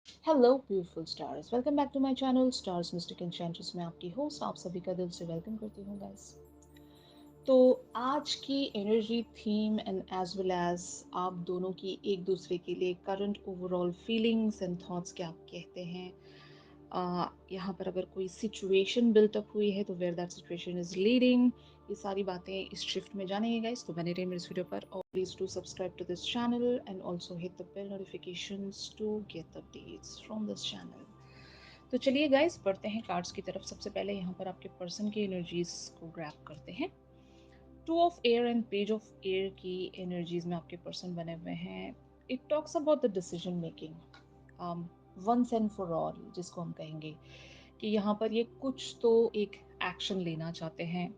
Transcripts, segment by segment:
Hello beautiful stars, welcome back to my channel stars mystic enchantress में आपकी host आप सभी का दिल से वेलकम करती हूँ गाइस। तो आज की energy theme and as well as आप दोनों की एक दूसरे के लिए current overall feelings and thoughts क्या आप कहते हैं। यहाँ पर अगर कोई सिचुएशन बिल्ट अप हुई है तो where that situation is leading, ये सारी बातें इस शिफ्ट में जानेंगे गाइस। तो बने रहिए मेरे इस वीडियो पर और please to subscribe to this channel and also hit the bell notifications to get updates from this channel. तो चलिए गाइस बढ़ते हैं कार्ड्स की तरफ। सबसे पहले यहाँ पर आपके पर्सन की एनर्जीज को ग्रैप करते हैं। Two of air and page of air की एनर्जीज में आपके पर्सन बने हुए हैं। It talks about the decision making once and for all, जिसको हम कहेंगे कि यहाँ पर ये कुछ तो एक एक्शन लेना चाहते हैं।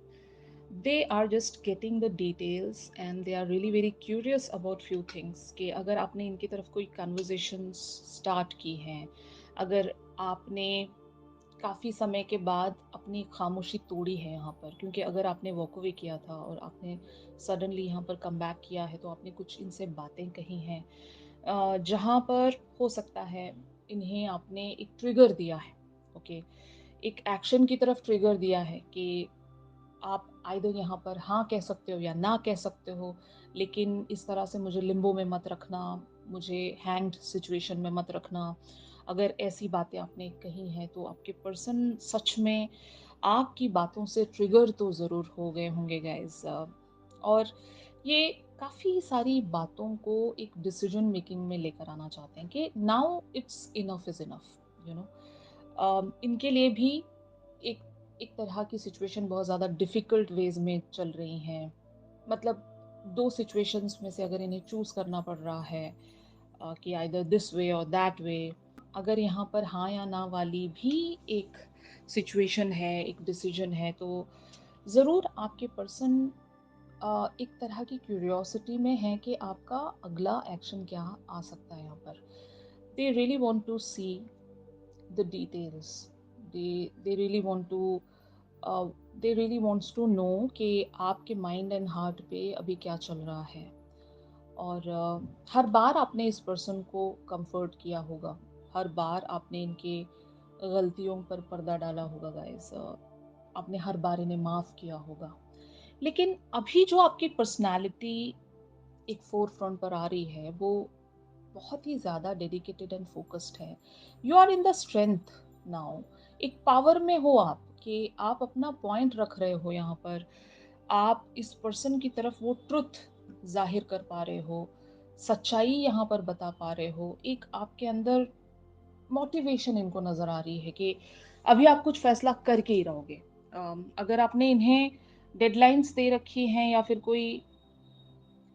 They are just getting the details and they are really very curious about few things कि अगर आपने इनकी तरफ कोई कन्वर्जेशन स्टार्ट की हैं, अगर आपने काफ़ी समय के बाद अपनी खामोशी तोड़ी है यहाँ पर, क्योंकि अगर आपने वॉक अवे किया था और आपने सडनली यहाँ पर कम बैक किया है तो आपने कुछ इनसे बातें कही हैं जहाँ पर हो सकता है इन्हें आपने एक ट्रिगर दिया है। ओके, एक एक्शन की तरफ ट्रिगर दिया है कि आप आइदर यहाँ पर हाँ कह सकते हो या ना कह सकते हो, लेकिन इस तरह से मुझे लिम्बो में मत रखना, मुझे हैंग्ड सिचुएशन में मत रखना। अगर ऐसी बातें आपने कही हैं तो आपके पर्सन सच में आपकी बातों से ट्रिगर तो ज़रूर हो गए होंगे गाइस। और ये काफ़ी सारी बातों को एक डिसीजन मेकिंग में लेकर आना चाहते हैं कि now it's enough is enough, you know. इनके लिए भी एक एक तरह की सिचुएशन बहुत ज़्यादा डिफ़िकल्ट वेज़ में चल रही हैं। मतलब 2 सिचुएशंस में से अगर इन्हें चूज़ करना पड़ रहा है कि आइदर दिस वे और दैट वे, अगर यहाँ पर हाँ या ना वाली भी एक सिचुएशन है, एक डिसीजन है, तो ज़रूर आपके पर्सन एक तरह की क्यूरियोसिटी में है कि आपका अगला एक्शन क्या आ सकता है यहाँ पर। They really want to see the details, they really want to they really wants to know कि आपके माइंड एंड हार्ट पे अभी क्या चल रहा है। और हर बार आपने इस पर्सन को कंफर्ट किया होगा, हर बार आपने इनके गलतियों पर पर्दा डाला होगा गाइस, आपने हर बार इन्हें माफ़ किया होगा। लेकिन अभी जो आपकी पर्सनालिटी एक फोर फ्रंट पर आ रही है वो बहुत ही ज़्यादा डेडिकेटेड एंड फोकस्ड है। You are in the strength now, एक पावर में हो आप कि आप अपना पॉइंट रख रहे हो यहाँ पर। आप इस पर्सन की तरफ वो ट्रुथ जाहिर कर पा रहे हो, सच्चाई यहाँ पर बता पा रहे हो। एक आपके अंदर मोटिवेशन इनको नज़र आ रही है कि अभी आप कुछ फैसला करके ही रहोगे। अगर आपने इन्हें डेडलाइंस दे रखी हैं या फिर कोई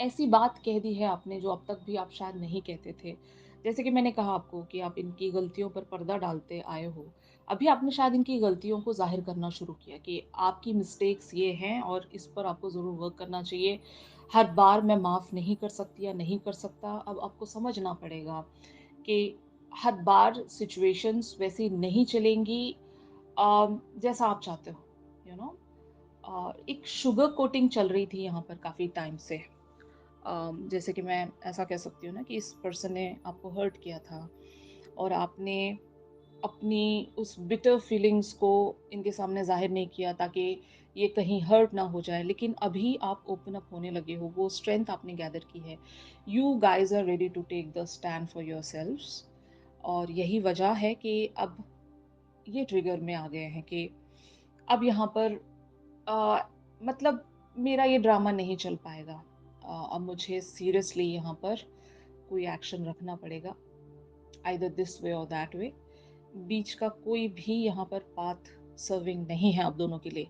ऐसी बात कह दी है आपने जो अब तक भी आप शायद नहीं कहते थे। जैसे कि मैंने कहा आपको कि आप इनकी गलतियों पर पर्दा डालते आए हो। अभी आपने शायद इनकी गलतियों को ज़ाहिर करना शुरू किया कि आपकी मिस्टेक्स ये हैं और इस पर आपको ज़रूर वर्क करना चाहिए। हर बार मैं माफ़ नहीं कर सकती या नहीं कर सकता। अब आपको समझना पड़ेगा कि हर बार सिचुएशंस वैसी नहीं चलेंगी जैसा आप चाहते हो, यू नो। एक शुगर कोटिंग चल रही थी यहाँ पर काफ़ी टाइम से। जैसे कि मैं ऐसा कह सकती हूँ ना कि इस पर्सन ने आपको हर्ट किया था और आपने अपनी उस बिटर फीलिंग्स को इनके सामने जाहिर नहीं किया ताकि ये कहीं हर्ट ना हो जाए। लेकिन अभी आप ओपन अप होने लगे हो, वो स्ट्रेंथ आपने गैदर की है। You guys are ready to take the stand for yourselves. और यही वजह है कि अब ये ट्रिगर में आ गए हैं कि अब यहाँ पर अ, मतलब मेरा ये ड्रामा नहीं चल पाएगा। अब मुझे सीरियसली यहाँ पर कोई एक्शन रखना पड़ेगा, आइदर दिस वे और दैट वे। बीच का कोई भी यहाँ पर पाथ सर्विंग नहीं है आप दोनों के लिए,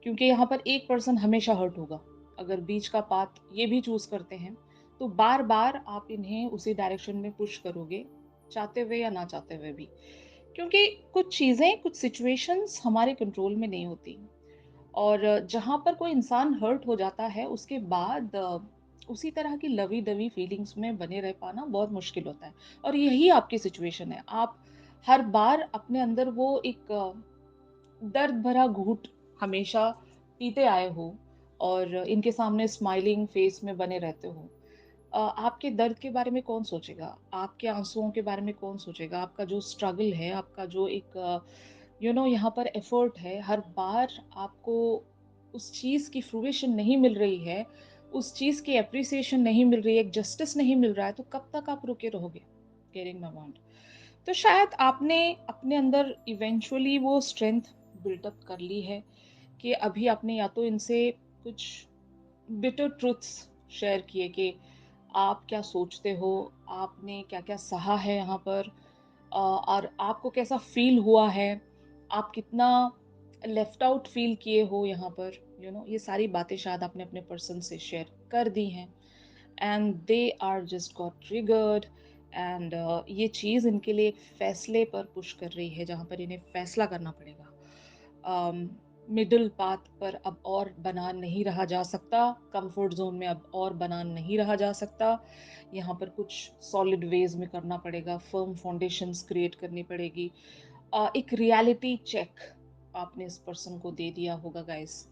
क्योंकि यहाँ पर एक पर्सन हमेशा हर्ट होगा। अगर बीच का पाथ ये भी चूज करते हैं तो बार बार आप इन्हें उसी डायरेक्शन में पुश करोगे, चाहते हुए या ना चाहते हुए भी, क्योंकि कुछ चीज़ें, कुछ सिचुएशंस हमारे कंट्रोल में नहीं होती। और जहाँ पर कोई इंसान हर्ट हो जाता है उसके बाद उसी तरह की लवी डवी फीलिंग्स में बने रह पाना बहुत मुश्किल होता है। और यही आपकी सिचुएशन है। आप हर बार अपने अंदर वो एक दर्द भरा घूंट हमेशा पीते आए हो और इनके सामने स्माइलिंग फेस में बने रहते हो। आपके दर्द के बारे में कौन सोचेगा? आपके आँसुओं के बारे में कौन सोचेगा? आपका जो स्ट्रगल है, आपका जो एक यहाँ पर एफर्ट है, हर बार आपको उस चीज़ की फ्रूइशन नहीं मिल रही है, उस चीज़ की एप्रिसिएशन नहीं मिल रही है, एक जस्टिस नहीं मिल रहा है, तो कब तक आप रुके रहोगे? Getting my point? तो शायद आपने अपने अंदर इवेंचुअली वो स्ट्रेंथ बिल्ट अप कर ली है कि अभी आपने या तो इनसे कुछ बिटर ट्रुथ्स शेयर किए कि आप क्या सोचते हो, आपने क्या-क्या सहा है यहाँ पर, और आपको कैसा फ़ील हुआ है, आप कितना लेफ्ट आउट फ़ील किए हो यहाँ पर, ये सारी बातें शायद आपने अपने पर्सन से शेयर कर दी हैं, and they are just got triggered, and ये चीज़ इनके लिए एक फ़ैसले पर पुश कर रही है, जहाँ पर इन्हें फ़ैसला करना पड़ेगा। मिडल पाथ पर अब और बना नहीं रहा जा सकता, कंफर्ट ज़ोन में अब और बना नहीं रहा जा सकता। यहाँ पर कुछ सॉलिड वेज़ में करना पड़ेगा, फ़र्म फाउंडेशंस क्रिएट करनी पड़ेगी। एक रियलिटी चेक आपने इस पर्सन को दे दिया होगा गाइस,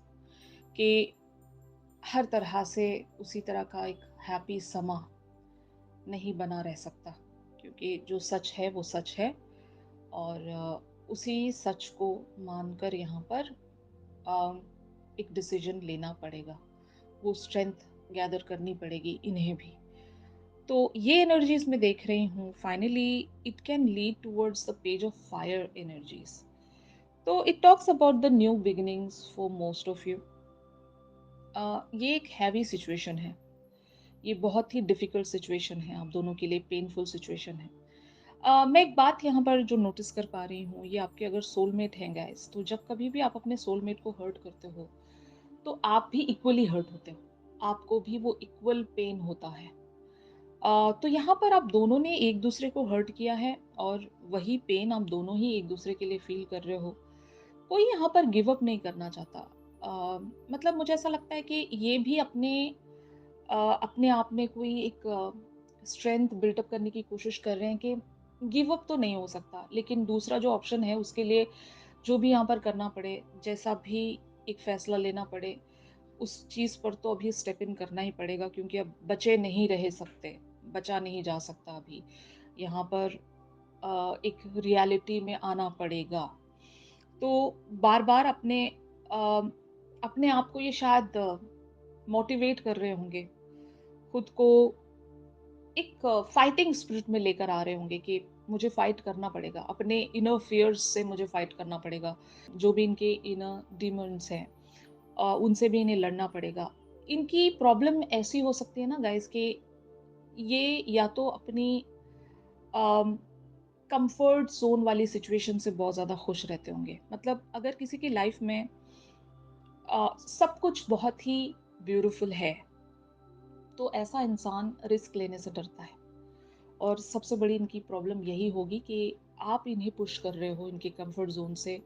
कि हर तरह से उसी तरह का एक हैप्पी समा नहीं बना रह सकता, क्योंकि जो सच है वो सच है, और उसी सच को मानकर यहाँ पर अ, एक डिसीजन लेना पड़ेगा, वो स्ट्रेंथ गैदर करनी पड़ेगी इन्हें भी। तो ये एनर्जीज मैं देख रही हूँ, finally it can lead towards the page of fire energies. तो it talks about the new beginnings for most of you. ये एक हैवी सिचुएशन है, ये बहुत ही डिफिकल्ट सिचुएशन है, आप दोनों के लिए पेनफुल सिचुएशन है। मैं एक बात यहाँ पर जो नोटिस कर पा रही हूँ, ये आपके अगर सोलमेट हैं गाइस, तो जब कभी भी आप अपने सोलमेट को हर्ट करते हो, तो आप भी इक्वली हर्ट होते हो, आपको भी वो इक्वल पेन होता है। तो यहाँ पर आप दोनों ने एक दूसरे को हर्ट किया है, और वही पेन आप दोनों ही एक दूसरे के लिए फील कर रहे हो। कोई यहाँ पर गिव अप नहीं करना चाहता। मतलब मुझे ऐसा लगता है कि ये भी अपने आप में कोई एक स्ट्रेंथ बिल्टअप करने की कोशिश कर रहे हैं कि गिव अप तो नहीं हो सकता, लेकिन दूसरा जो ऑप्शन है उसके लिए जो भी यहाँ पर करना पड़े, जैसा भी एक फैसला लेना पड़े, उस चीज़ पर तो अभी स्टेप इन करना ही पड़ेगा, क्योंकि अब बचे नहीं रह सकते, बचा नहीं जा सकता अभी। यहाँ पर एक रियलिटी में आना पड़ेगा। तो बार-बार अपने आप को ये शायद मोटिवेट कर रहे होंगे, खुद को एक फाइटिंग स्पिरिट में लेकर आ रहे होंगे कि मुझे फाइट करना पड़ेगा, अपने इनर फियर्स से मुझे फाइट करना पड़ेगा, जो भी इनके इनर डीमंस हैं, उनसे भी इन्हें लड़ना पड़ेगा। इनकी प्रॉब्लम ऐसी हो सकती है ना गाइस, कि ये या तो अपनी कंफर्ट जोन वाली सिचुएशन से बहुत ज़्यादा खुश रहते होंगे। मतलब अगर किसी की लाइफ में सब कुछ बहुत ही ब्यूटीफुल है, तो ऐसा इंसान रिस्क लेने से डरता है। और सबसे बड़ी इनकी प्रॉब्लम यही होगी कि आप इन्हें पुश कर रहे हो इनके कंफर्ट जोन से,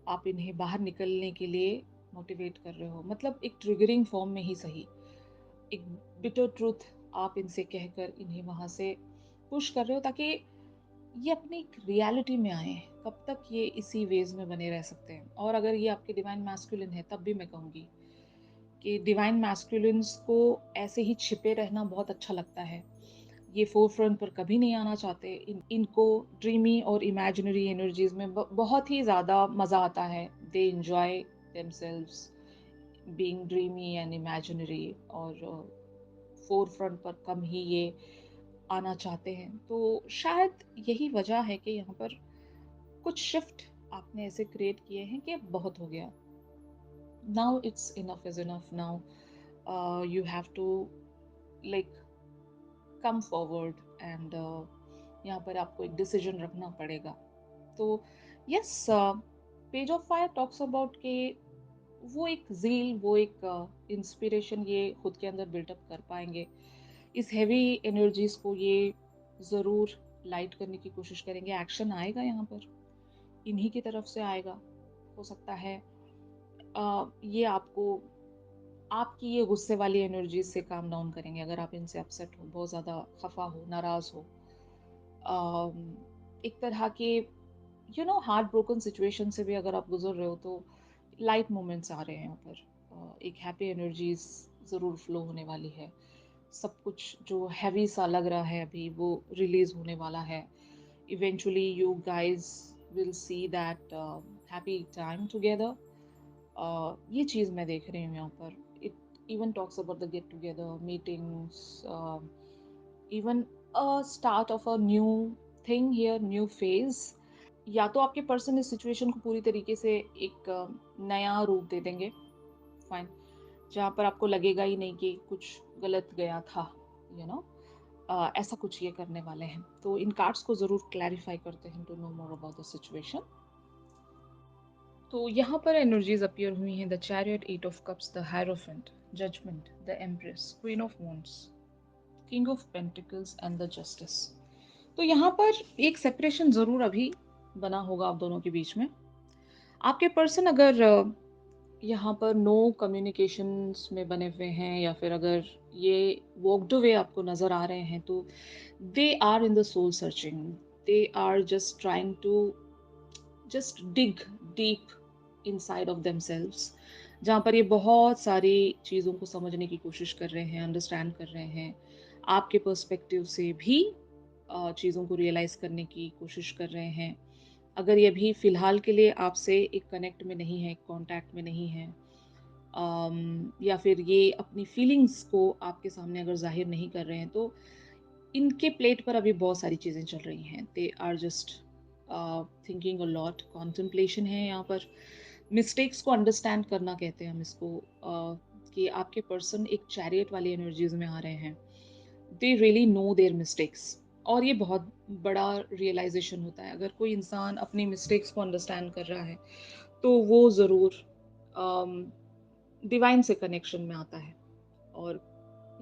आप इन्हें बाहर निकलने के लिए मोटिवेट कर रहे हो, मतलब एक ट्रिगरिंग फॉर्म में ही सही, एक बिटर ट्रूथ आप इनसे कहकर इन्हें वहां से पुश कर रहे हो, ताकि ये अपनी एक रियलिटी में आए। कब तक ये इसी वेज में बने रह सकते हैं? और अगर ये आपके डिवाइन मैस्कुलिन है, तब भी मैं कहूंगी कि डिवाइन मैस्कुलिन्स को ऐसे ही छिपे रहना बहुत अच्छा लगता है, ये फोरफ्रंट पर कभी नहीं आना चाहते। इनको ड्रीमी और इमेजिनरी एनर्जीज में बहुत ही ज़्यादा मज़ा आता है। They enjoy themselves being dreamy and imaginary, और फोरफ्रंट पर कम ही ये आना चाहते हैं। तो शायद यही वजह है कि यहाँ पर कुछ शिफ्ट आपने ऐसे क्रिएट किए हैं कि अब बहुत हो गया, now it's enough is enough, now you have to like come forward, and यहाँ पर आपको एक डिसीजन रखना पड़ेगा। तो yes, page of fire talks about के वो एक ज़ील, वो एक इंस्पिरेशन ये खुद के अंदर बिल्टअप कर पाएंगे। इस हैवी एनर्जीज को ये ज़रूर लाइट करने की कोशिश करेंगे। एक्शन आएगा यहाँ पर, इन्हीं की तरफ से आएगा। हो सकता है ये आपकी ये गुस्से वाली एनर्जीज से काम डाउन करेंगे। अगर आप इनसे अपसेट हो, बहुत ज़्यादा खफा हो, नाराज़ हो, एक तरह के हार्ट ब्रोकन सिचुएशन से भी अगर आप गुजर रहे हो, तो लाइट मोमेंट्स आ रहे हैं यहाँ पर। एक हैप्पी एनर्जीज ज़रूर फ्लो होने वाली है। सब कुछ जो हैवी सा लग रहा है अभी वो रिलीज होने वाला है. Eventually you guys will see that happy time together. ये चीज़ मैं देख रही हूँ यहाँ पर. It even talks about the get together meetings, even a start of a new thing here, new phase. या तो आपके पर्सन इस सिचुएशन को पूरी तरीके से एक नया रूप दे देंगे, फाइन, जहाँ पर आपको लगेगा ही नहीं कि कुछ गलत गया था, यू नो. ऐसा कुछ ये करने वाले हैं. तो इन कार्ड्स को जरूर क्लैरिफाई करते हैं to know more about the situation. तो यहाँ पर एनर्जीज अपीयर हुई हैं. The chariot, eight of cups, the hierophant, judgement, the empress, queen of wands, king of pentacles and the justice. तो यहाँ पर एक सेपरेशन जरूर अभी बना होगा आप दोनों के बीच में. आपके पर्सन अगर यहाँ पर नो कम्युनिकेशंस में बने हुए हैं या फिर अगर ये वॉकड वे आपको नज़र आ रहे हैं, तो they are in the soul searching. They are just trying to just dig deep inside of themselves, जहाँ पर ये बहुत सारी चीज़ों को समझने की कोशिश कर रहे हैं, अंडरस्टैंड कर रहे हैं, आपके पर्सपेक्टिव से भी चीज़ों को रियलाइज़ करने की कोशिश कर रहे हैं. अगर ये भी फ़िलहाल के लिए आपसे एक कनेक्ट में नहीं है, एक कॉन्टैक्ट में नहीं है, या फिर ये अपनी फीलिंग्स को आपके सामने अगर ज़ाहिर नहीं कर रहे हैं, तो इनके प्लेट पर अभी बहुत सारी चीज़ें चल रही हैं. They are just thinking a lot. Contemplation है यहाँ पर. मिस्टेक्स को अंडरस्टैंड करना कहते हैं हम इसको, कि आपके पर्सन एक चैरियट वाली एनर्जीज में आ रहे हैं. They really know their mistakes. और ये बहुत बड़ा रियलाइजेशन होता है. अगर कोई इंसान अपनी मिस्टेक्स को अंडरस्टैंड कर रहा है, तो वो ज़रूर डिवाइन से कनेक्शन में आता है और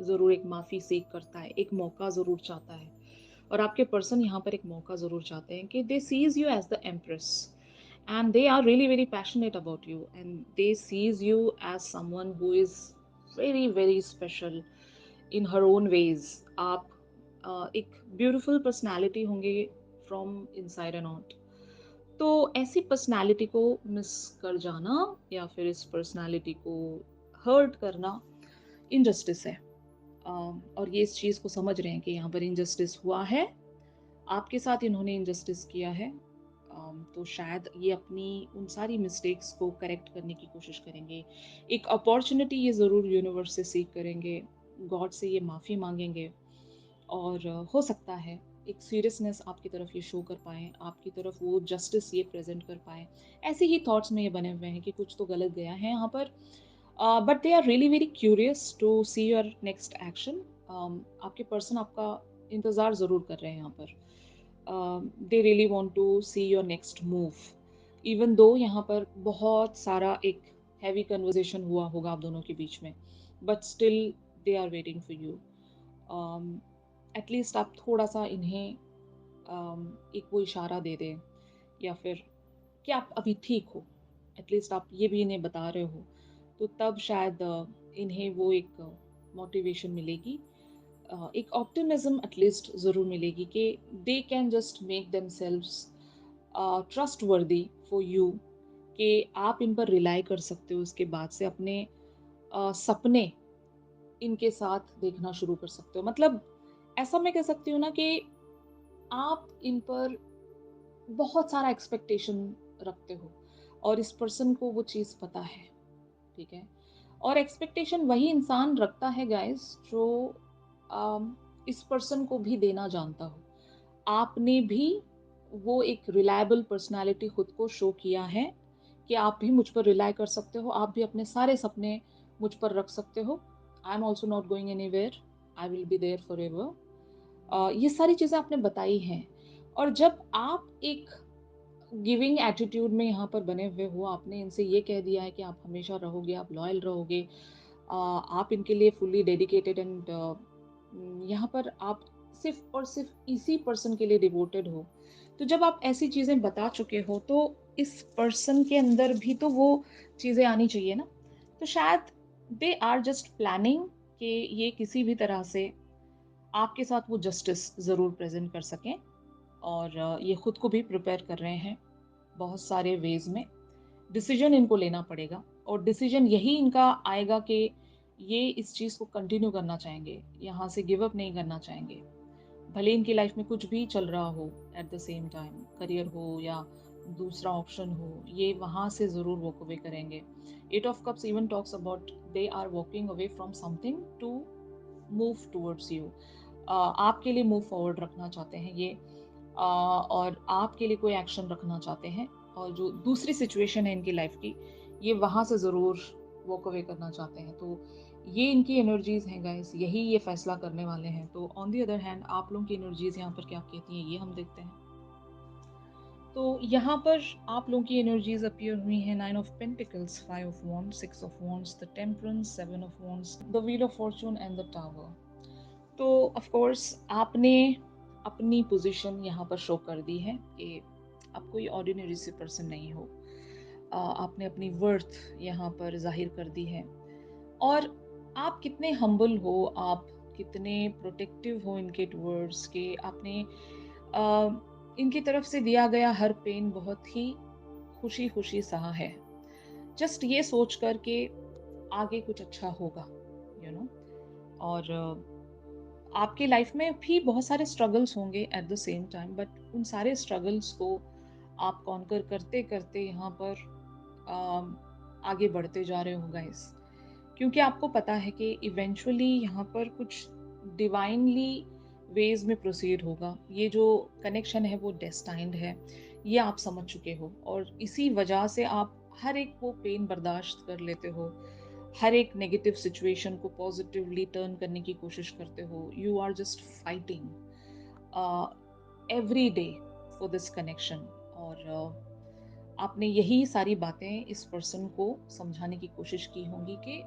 ज़रूर एक माफ़ी सीख करता है, एक मौका ज़रूर चाहता है. और आपके पर्सन यहाँ पर एक मौका ज़रूर चाहते हैं कि they sees you as the empress, and they are really very passionate about you, and they sees you as someone who is very very special in her own ways. आप एक ब्यूटीफुल पर्सनालिटी होंगे from inside and out. तो ऐसी personality को miss कर जाना या फिर इस पर्सनालिटी को हर्ट करना इनजस्टिस है. और ये इस चीज़ को समझ रहे हैं कि यहाँ पर इनजस्टिस हुआ है, आपके साथ इन्होंने इनजस्टिस किया है. तो शायद ये अपनी उन सारी मिस्टेक्स को करेक्ट करने की कोशिश करेंगे. एक अपॉर्चुनिटी ये ज़रूर यूनिवर्स से सीख करेंगे, गॉड से ये माफ़ी मांगेंगे. और हो सकता है एक सीरियसनेस आपकी तरफ ये शो कर पाएँ, आपकी तरफ वो जस्टिस ये प्रेज़ेंट कर पाएँ. ऐसे ही थॉट्स में ये बने हुए हैं कि कुछ तो गलत गया है यहाँ पर. But they are really very curious to see your next action. आपके पर्सन आपका इंतज़ार ज़रूर कर रहे हैं यहाँ पर. They really want to see your next move. Even though यहाँ पर बहुत सारा एक हैवी कन्वर्सेशन हुआ होगा आप दोनों के बीच में, but still they are waiting for you. At least आप थोड़ा सा इन्हें एक वो इशारा दे दें, या फिर कि आप अभी ठीक हो. एटलीस्ट आप ये भी इन्हें बता रहे हो, तो तब शायद इन्हें वो एक मोटिवेशन मिलेगी, एक ऑप्टिमिज्म एटलीस्ट ज़रूर मिलेगी कि they can just make themselves trust वर्दी फॉर यू, कि आप इन पर रिलाई कर सकते हो. उसके बाद से अपने सपने इनके साथ देखना शुरू कर सकते हो. मतलब ऐसा मैं कह सकती हूँ ना कि आप इन पर बहुत सारा एक्सपेक्टेशन रखते हो और इस पर्सन को वो चीज़ पता है, ठीक है. और एक्सपेक्टेशन वही इंसान रखता है गाइस जो इस पर्सन को भी देना जानता हो. आपने भी वो एक रिलायबल पर्सनालिटी खुद को शो किया है कि आप भी मुझ पर रिलाई कर सकते हो, आप भी अपने सारे सपने मुझ पर रख सकते हो. I am also not going anywhere, I will be there forever. ये सारी चीज़ें आपने बताई हैं. और जब आप एक गिविंग एटीट्यूड में यहाँ पर बने हुए हो, आपने इनसे ये कह दिया है कि आप हमेशा रहोगे, आप लॉयल रहोगे, आप इनके लिए फुल्ली डेडिकेटेड, एंड यहाँ पर आप सिर्फ और सिर्फ इसी पर्सन के लिए डिवोटेड हो. तो जब आप ऐसी चीज़ें बता चुके हो, तो इस पर्सन के अंदर भी तो वो चीज़ें आनी चाहिए ना. तो शायद दे आर जस्ट प्लानिंग कि ये किसी भी तरह से आपके साथ वो जस्टिस ज़रूर प्रेजेंट कर सकें. और ये खुद को भी प्रिपेयर कर रहे हैं बहुत सारे वेज में. डिसीजन इनको लेना पड़ेगा और डिसीजन यही इनका आएगा कि ये इस चीज़ को कंटिन्यू करना चाहेंगे, यहाँ से गिव अप नहीं करना चाहेंगे। भले इनकी लाइफ में कुछ भी चल रहा हो at the same time, career हो या दूसरा ऑप्शन हो, ये वहाँ से ज़रूर वॉक अवे करेंगे। Eight of cups even talks about they are walking away from something to move towards you. आपके लिए मूव फॉरवर्ड रखना चाहते हैं ये, और आपके लिए कोई एक्शन रखना चाहते हैं, और जो दूसरी सिचुएशन है इनकी लाइफ की, ये वहाँ से ज़रूर वॉक अवे करना चाहते हैं। तो ये इनकी एनर्जीज हैं गाइस, यही ये फैसला करने वाले हैं। तो ऑन दी अदर हैंड आप लोगों की एनर्जीज यहाँ पर क्या कहती हैं, ये हम देखते हैं। तो यहाँ पर आप लोगों की एनर्जीज अपीयर हुई हैं, 9 of Pentacles, 5 of Wands, 6 of Wands, the Temperance, 7 of Wands, the Wheel of Fortune and the Tower। तो ऑफ कोर्स आपने अपनी पोजीशन यहाँ पर शो कर दी है कि आप कोई ऑर्डिनरी सी पर्सन नहीं हो। आपने अपनी वर्थ यहाँ पर जाहिर कर दी है, और आप कितने हम्बल हो, आप कितने प्रोटेक्टिव हो इनके टूवर्ड्स के। आपने इनकी तरफ से दिया गया हर पेन बहुत ही खुशी खुशी सहा है, जस्ट ये सोच कर के आगे कुछ अच्छा होगा, यू नो। और आपकी लाइफ में भी बहुत सारे स्ट्रगल्स होंगे eight the same time, but उन सारे स्ट्रगल्स को आप कॉन्कर करते करते यहाँ पर आगे बढ़ते जा रहे हो गाइस, क्योंकि आपको पता है कि इवेंचुअली यहाँ पर कुछ डिवाइनली वेज में प्रोसीड होगा। ये जो कनेक्शन है वो डेस्टाइंड है, ये आप समझ चुके हो, और इसी वजह से आप हर एक वो पेन बर्दाश्त कर लेते हो, हर एक नेगेटिव सिचुएशन को पॉजिटिवली टर्न करने की कोशिश करते हो। You are just fighting every day for this connection. और आपने यही सारी बातें इस पर्सन को समझाने की कोशिश की होंगी कि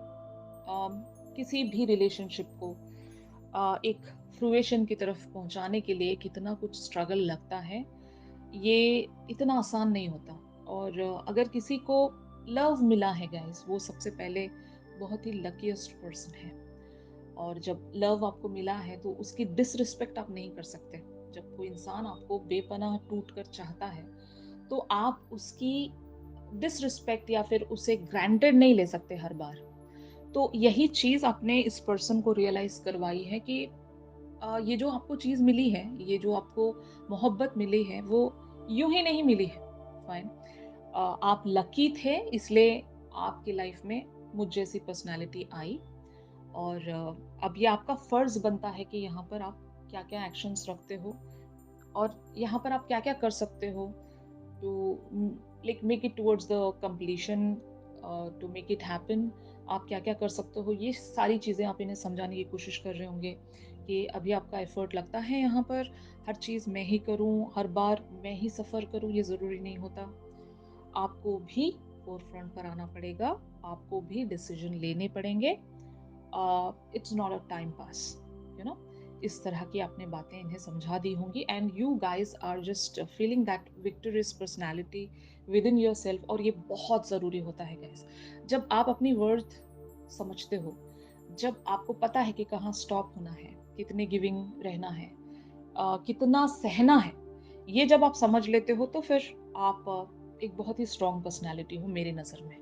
किसी भी रिलेशनशिप को एक फ्रूएशन की तरफ पहुंचाने के लिए कितना कुछ स्ट्रगल लगता है, ये इतना आसान नहीं होता। और अगर किसी को लव मिला है गाइस, वो सबसे पहले बहुत ही लकीएस्ट पर्सन है। और जब लव आपको मिला है तो उसकी डिसरिस्पेक्ट आप नहीं कर सकते। जब कोई इंसान आपको बेपनाह टूट कर चाहता है, तो आप उसकी डिसरिस्पेक्ट या फिर उसे ग्रांटेड नहीं ले सकते हर बार। तो यही चीज आपने इस पर्सन को रियलाइज करवाई है कि ये जो आपको चीज मिली है, ये जो आपको मोहब्बत मिली है, वो यूं ही नहीं मिली है। फाइन, आप लकी थे, इसलिए आपकी लाइफ में मुझ जैसी पर्सनालिटी आई। और अब ये आपका फर्ज बनता है कि यहाँ पर आप क्या क्या एक्शंस रखते हो, और यहाँ पर आप क्या क्या कर सकते हो to like make it towards the completion, to make it happen. आप क्या क्या कर सकते हो, ये सारी चीज़ें आप इन्हें समझाने की कोशिश कर रहे होंगे कि अभी आपका एफर्ट लगता है यहाँ पर, हर चीज़ मैं ही करूँ, हर बार मैं ही सफ़र करूँ, ये ज़रूरी नहीं होता। आपको भी फोरफ्रंट पर आना पड़ेगा, आपको भी डिसीजन लेने पड़ेंगे। It's not a time pass, you know. इस तरह की आपने बातें इन्हें समझा दी होंगी, and you guys are just feeling that victorious personality within yourself. और ये बहुत ज़रूरी होता है गाइज, जब आप अपनी वर्थ समझते हो, जब आपको पता है कि कहाँ स्टॉप होना है, कितने गिविंग रहना है, कितना सहना है, ये जब आप समझ लेते हो, तो फिर आप एक बहुत ही स्ट्रॉन्ग पर्सनैलिटी हो मेरी नज़र में।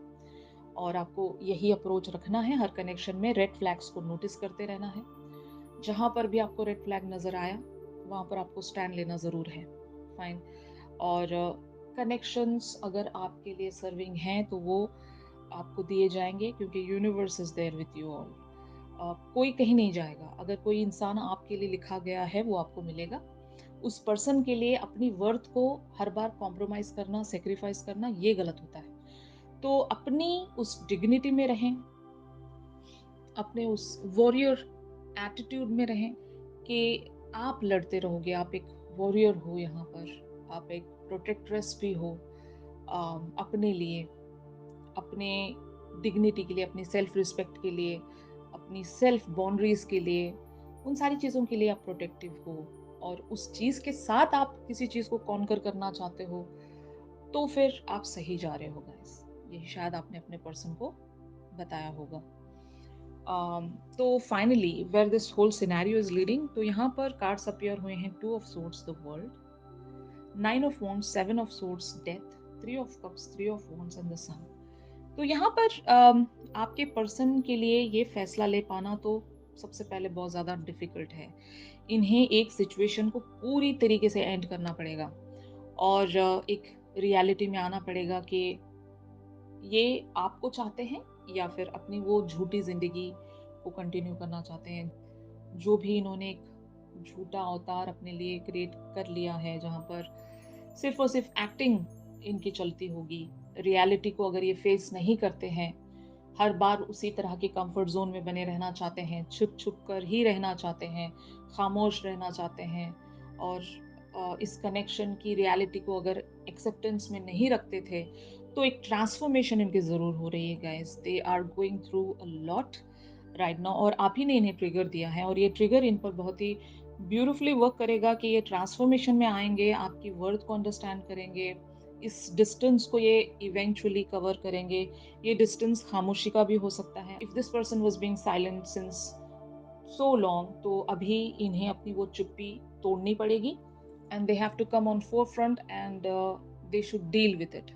और आपको यही अप्रोच रखना है हर कनेक्शन में, रेड फ्लैग्स को नोटिस करते रहना है। जहां पर भी आपको रेड फ्लैग नजर आया, वहां पर आपको स्टैंड लेना जरूर है। फाइन। और कनेक्शंस अगर आपके लिए सर्विंग हैं तो वो आपको दिए जाएंगे, क्योंकि universe is there with you all. कोई कहीं नहीं जाएगा। अगर कोई इंसान आपके लिए लिखा गया है वो आपको मिलेगा। उस पर्सन के लिए अपनी वर्थ को हर बार कॉम्प्रोमाइज करना, सेक्रीफाइस करना, ये गलत होता है। तो अपनी उस डिग्निटी में रहें, अपने उस वॉरियर एटीट्यूड में रहें कि आप लड़ते रहोगे, आप एक वॉरियर हो यहाँ पर, आप एक प्रोटेक्ट्रेस भी हो अपने लिए, अपने डिग्निटी के लिए, अपनी सेल्फ रिस्पेक्ट के लिए, अपनी सेल्फ बाउंड्रीज के लिए, उन सारी चीज़ों के लिए आप प्रोटेक्टिव हो। और उस चीज़ के साथ आप किसी चीज़ को कॉन्कर करना चाहते हो, तो फिर आप सही जा रहे हो गाइस। यही शायद आपने अपने पर्सन को बताया होगा। तो finally where this whole scenario is leading, तो यहाँ पर कार्ड्स अपीयर हुए हैं, 2 of Swords the world, 9 of Wands, 7 of Swords death, 3 of Cups, 3 of Wands and the sun. तो यहाँ पर आपके पर्सन के लिए ये फैसला ले पाना तो सबसे पहले बहुत ज़्यादा डिफ़िकल्ट है। इन्हें एक सिचुएशन को पूरी तरीके से एंड करना पड़ेगा और एक रियलिटी में आना पड़ेगा कि ये आपको चाहते हैं या फिर अपनी वो झूठी ज़िंदगी को कंटिन्यू करना चाहते हैं। जो भी इन्होंने एक झूठा अवतार अपने लिए क्रिएट कर लिया है, जहाँ पर सिर्फ़ और सिर्फ़ एक्टिंग इनकी चलती होगी। रियलिटी को अगर ये फेस नहीं करते हैं, हर बार उसी तरह के कंफर्ट ज़ोन में बने रहना चाहते हैं, छुप-छुप कर ही रहना चाहते हैं, खामोश रहना चाहते हैं और इस कनेक्शन की रियलिटी को अगर एक्सेप्टेंस में नहीं रखते थे, तो एक ट्रांसफॉर्मेशन इनकी ज़रूर हो रही है guys. They are going through a lot right now और आप ही ने इन्हें ट्रिगर दिया है और ये ट्रिगर इन पर बहुत ही ब्यूटीफुली वर्क करेगा कि ये ट्रांसफॉर्मेशन में आएँगे, आपकी वर्थ को अंडरस्टैंड करेंगे, इस डिस्टेंस को ये इवेंचुअली कवर करेंगे। ये डिस्टेंस खामोशी का भी हो सकता है। If this person was being silent since so long, तो अभी इन्हें अपनी वो चुप्पी तोड़नी पड़ेगी and they have to come on forefront and they should deal with it.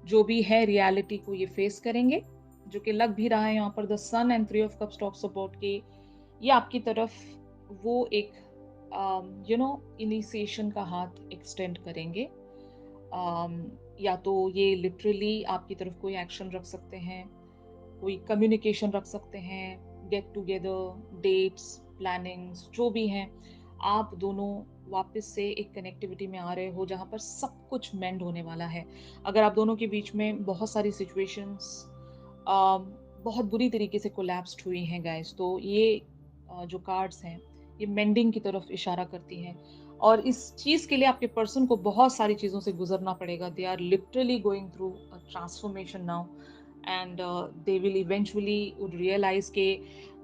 जो भी है रियलिटी को ये फेस करेंगे, जो कि लग भी रहा है यहाँ पर the sun and three of cups talks about कि ये आपकी तरफ वो एक इनिशिएशन का हाथ एक्सटेंड करेंगे। या तो ये लिटरली आपकी तरफ कोई एक्शन रख सकते हैं, कोई कम्युनिकेशन रख सकते हैं, गेट टुगेदर, डेट्स, प्लानिंग्स जो भी हैं, आप दोनों वापस से एक कनेक्टिविटी में आ रहे हो जहाँ पर सब कुछ मेंड होने वाला है। अगर आप दोनों के बीच में बहुत सारी सिचुएशंस बहुत बुरी तरीके से कोलैप्स्ड हुई हैं गाइस, तो ये जो कार्ड्स हैं, ये मेंडिंग की तरफ इशारा करती हैं और इस चीज़ के लिए आपके पर्सन को बहुत सारी चीज़ों से गुजरना पड़ेगा। They are literally going through a transformation now and they will eventually would realise के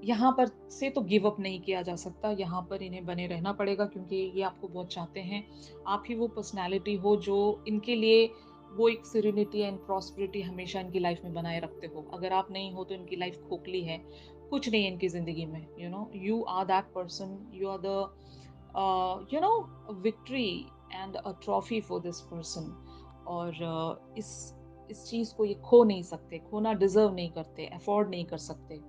यहाँ पर से तो गिव अप नहीं किया जा सकता, यहाँ पर इन्हें बने रहना पड़ेगा क्योंकि ये आपको बहुत चाहते हैं। आप ही वो पर्सनैलिटी हो जो इनके लिए वो एक सिरेनिटी एंड प्रॉस्पेरिटी हमेशा इनकी लाइफ में बनाए रखते हो। अगर आप नहीं हो तो इनकी लाइफ खोखली है, कुछ नहीं है इनकी ज़िंदगी में। You are that person, you are the victory and a trophy for this person और इस चीज़ को ये खो नहीं सकते, खोना डिज़र्व नहीं करते, अफ़ोर्ड नहीं कर सकते।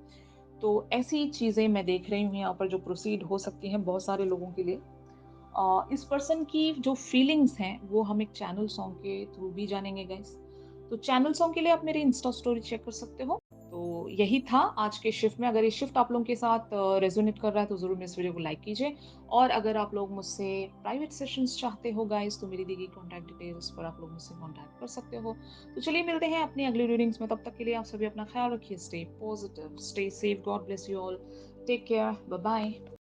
तो ऐसी चीज़ें मैं देख रही हूँ यहाँ पर जो प्रोसीड हो सकती हैं बहुत सारे लोगों के लिए। इस पर्सन की जो फीलिंग्स हैं वो हम एक चैनल सॉन्ग के थ्रू भी जानेंगे गाइस। तो चैनल सॉन्ग के लिए आप मेरी इंस्टा स्टोरी चेक कर सकते हो। तो यही था आज के शिफ्ट में। अगर ये शिफ्ट आप लोगों के साथ रेजोनेट कर रहा है तो ज़रूर मेरे इस वीडियो को लाइक कीजिए और अगर आप लोग मुझसे प्राइवेट सेशंस चाहते हो गाइस तो मेरी दी गई कॉन्टैक्ट डिटेल्स पर आप लोग मुझसे कॉन्टैक्ट कर सकते हो। तो चलिए मिलते हैं अपनी अगली रीडिंग्स में, तब तक के लिए आप सभी अपना ख्याल रखिए। Stay positive, stay safe, God bless you all, take care, bye bye.